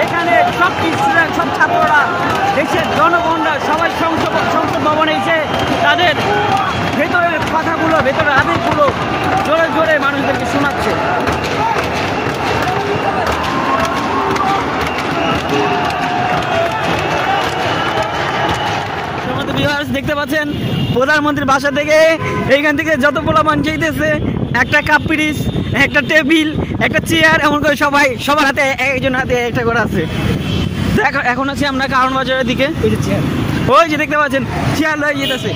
এখানে সব স্টুডেন্ট, সব ছাত্ররা, দেশের জনগণরা সবাই সংসদ ভবনে এসে তাদের ভেতরের কথাগুলো, ভেতরের আবেগগুলো জোরে জোরে মানুষদেরকে শোনাচ্ছে। দেখতে পাচ্ছেন প্রধানমন্ত্রীর বাসা থেকে এইখান থেকে যত পোলাপান চাইতেছে একটা কাপ পিরিচ, একটা টেবিল, একটা চেয়ার, এমন করে সবার হাতে একজন হাতে একটা করে আছে। এখন আছি আমরা কারণ বাজারের দিকে। ওই যে দেখতে পাচ্ছেন চেয়ার লয়ে যেতেছে,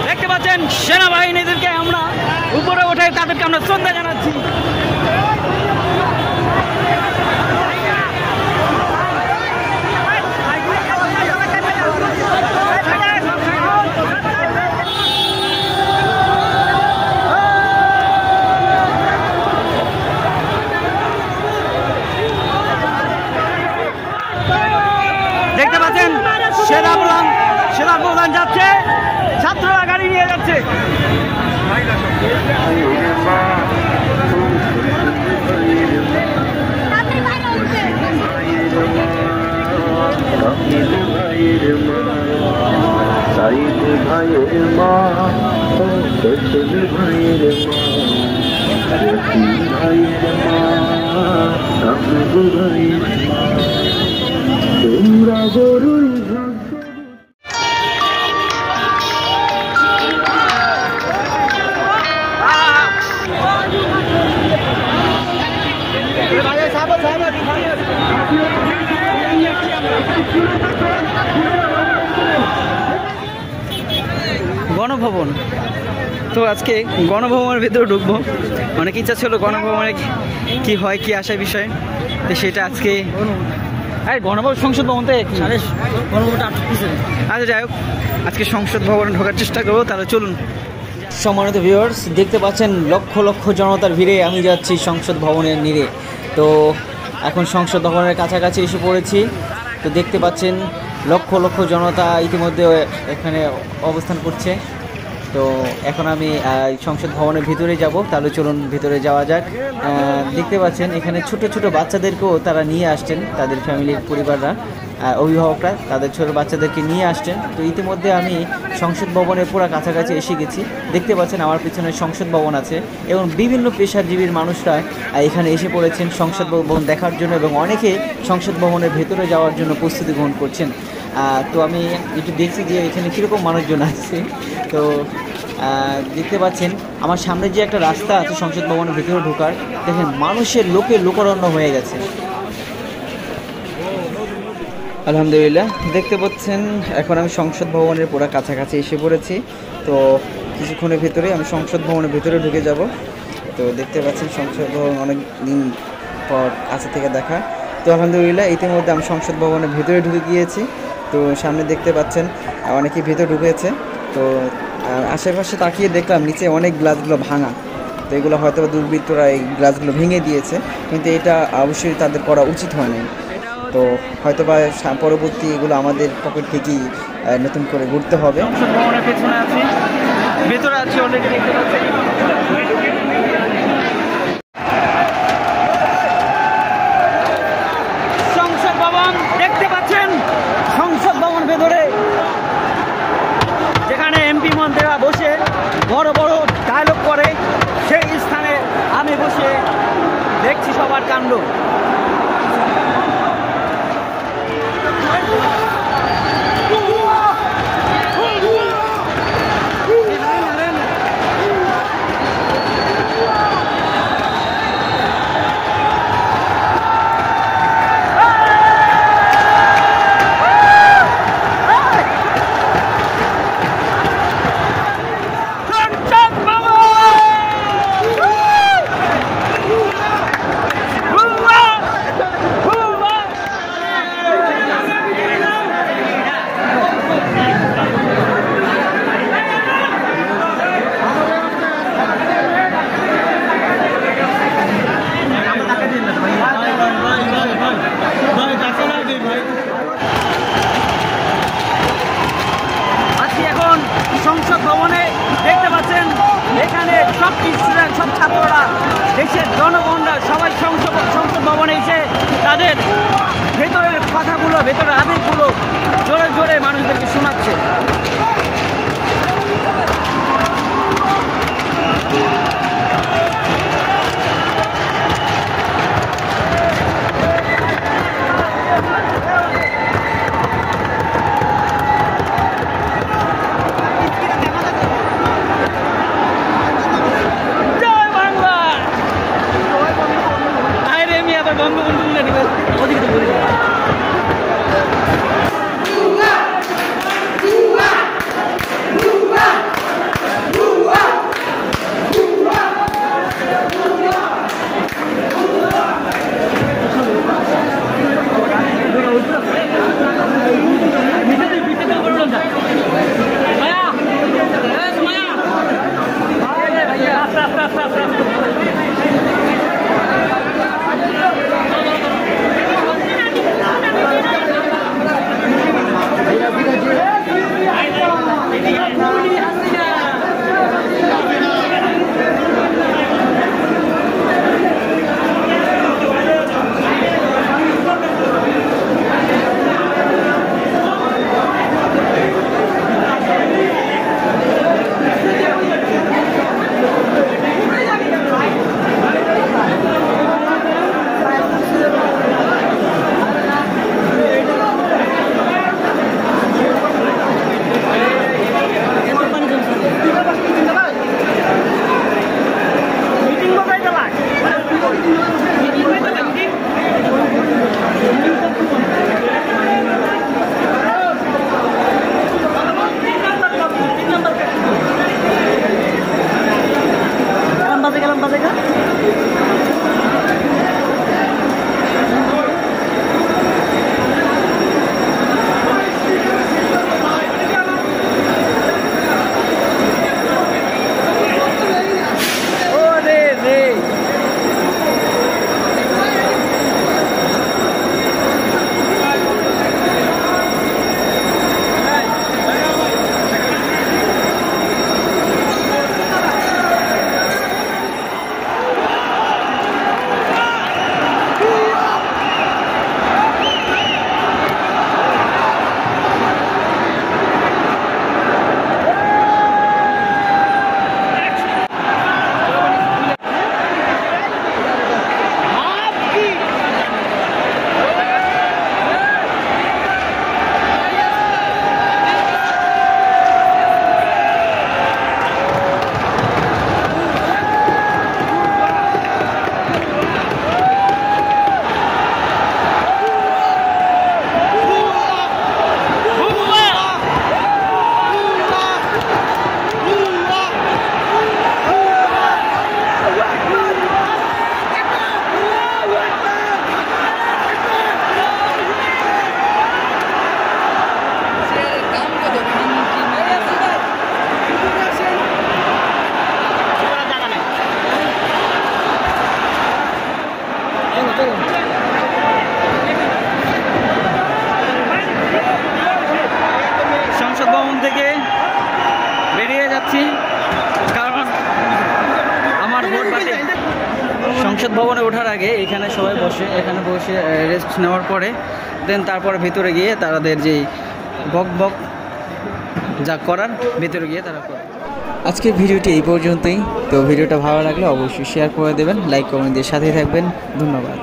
দেখতে পাচ্ছেন সেনাবাহিনীদেরকে আমরা উপরে ওঠে তাদেরকে আমরা শ্রদ্ধা জানাচ্ছি। দেখতে পাচ্ছেন সেনা প্রধান যাচ্ছে, ছাত্ররা গাড়ি নিয়ে যাচ্ছে। তোমরা গরুর গণভবন। তো আজকে গণভবনের ভিতরে ঢুকবো, অনেক ইচ্ছা ছিল গণভবনে কি হয়, কি আসার বিষয়, তো সেটা আজকে গণভবন সংসদ ভবন থেকে আচ্ছা যাই হোক, আজকে সংসদ ভবনে ঢোকার চেষ্টা করবো। তাহলে চলুন। সম্মানিত ভিউয়ার্স, দেখতে পাচ্ছেন লক্ষ লক্ষ জনতার ভিড়ে আমি যাচ্ছি সংসদ ভবনের নিরে। তো এখন সংসদ ভবনের কাছাকাছি এসে পড়েছি। তো দেখতে পাচ্ছেন লক্ষ লক্ষ জনতা ইতিমধ্যে এখানে অবস্থান করছে। তো এখন আমি সংসদ ভবনের ভিতরে যাব। তাহলে চলুন ভিতরে যাওয়া যাক। দেখতে পাচ্ছেন এখানে ছোট ছোট বাচ্চাদেরকেও তারা নিয়ে আসছেন, তাদের ফ্যামিলির পরিবাররা, অভিভাবকরা তাদের ছোট বাচ্চাদেরকে নিয়ে আসছেন। তো ইতিমধ্যে আমি সংসদ ভবনের পুরো কাছাকাছি এসে গেছি। দেখতে পাচ্ছেন আমার পিছনে সংসদ ভবন আছে এবং বিভিন্ন পেশাজীবীর মানুষরা এখানে এসে পড়েছেন সংসদ ভবন দেখার জন্য, এবং অনেকে সংসদ ভবনের ভেতরে যাওয়ার জন্য প্রস্তুতি গ্রহণ করছেন। তো আমি একটু দেখছি যে এখানে কীরকম মানুষজন আছে। তো দেখতে পাচ্ছেন আমার সামনে যে একটা রাস্তা আছে সংসদ ভবনের ভেতরে ঢোকার, দেখেন মানুষের লোকারণ্য হয়ে গেছে। আলহামদুলিল্লাহ, দেখতে পাচ্ছেন এখন আমি সংসদ ভবনের পুরো কাছাকাছি এসে পড়েছি। তো কিছুক্ষণের ভিতরে আমি সংসদ ভবনের ভিতরে ঢুকে যাব। তো দেখতে পাচ্ছেন সংসদ ভবন অনেক দিন পর কাছে থেকে দেখা। তো আলহামদুলিল্লাহ ইতিমধ্যে আমি সংসদ ভবনের ভিতরে ঢুকে গিয়েছি। তো সামনে দেখতে পাচ্ছেন অনেকেই ভিতরে ঢুকেছে। তো আশেপাশে তাকিয়ে দেখলাম নিচে অনেক গ্লাসগুলো ভাঙা। তো এগুলো হয়তো দুর্বৃত্তরা এই গ্লাসগুলো ভেঙে দিয়েছে, কিন্তু এটা অবশ্যই তাদের করা উচিত হয় নাই। তো হয়তো বা পরবর্তী এগুলো আমাদের পকেট থেকেই নতুন করে ঘুরতে হবে। সংসদ ভবনের পেছনে আছি, ভেতরে আছি অলরেডি, দেখতে পাচ্ছি। সংসদ ভবন দেখতে পাচ্ছেন, সংসদ ভবন ভেতরে যেখানে এমপি মন্ত্রীরা বসে বড় বড় ডায়লগ করে, সেই স্থানে আমি বসে দেখছি সবার কাণ্ড। দেশের জনগণরা সবাই সংসদ ভবনে এসে তাদের ভেতরের কথাগুলো, ভেতরের আবেগগুলো জোরে জোরে মানুষদেরকে শোনাচ্ছে। বঙ্গবন্ধু ওদিকে বলে সংসদ ভবন থেকে বেরিয়ে যাচ্ছি, কারণ আমার ভোট বাটে। সংসদ ভবনে ওঠার আগে এখানে সবাই এখানে বসে রেস্ট নেওয়ার পরে দেন তারপরে ভিতরে গিয়ে তাদের যেই বক বক যা করার ভিতরে গিয়ে তারা করে। আজকের ভিডিওটি এই পর্যন্তই। তো ভিডিওটা ভালো লাগলে অবশ্যই শেয়ার করে দেবেন, লাইক কমেন্ট দিয়ে সাথে থাকবেন। ধন্যবাদ।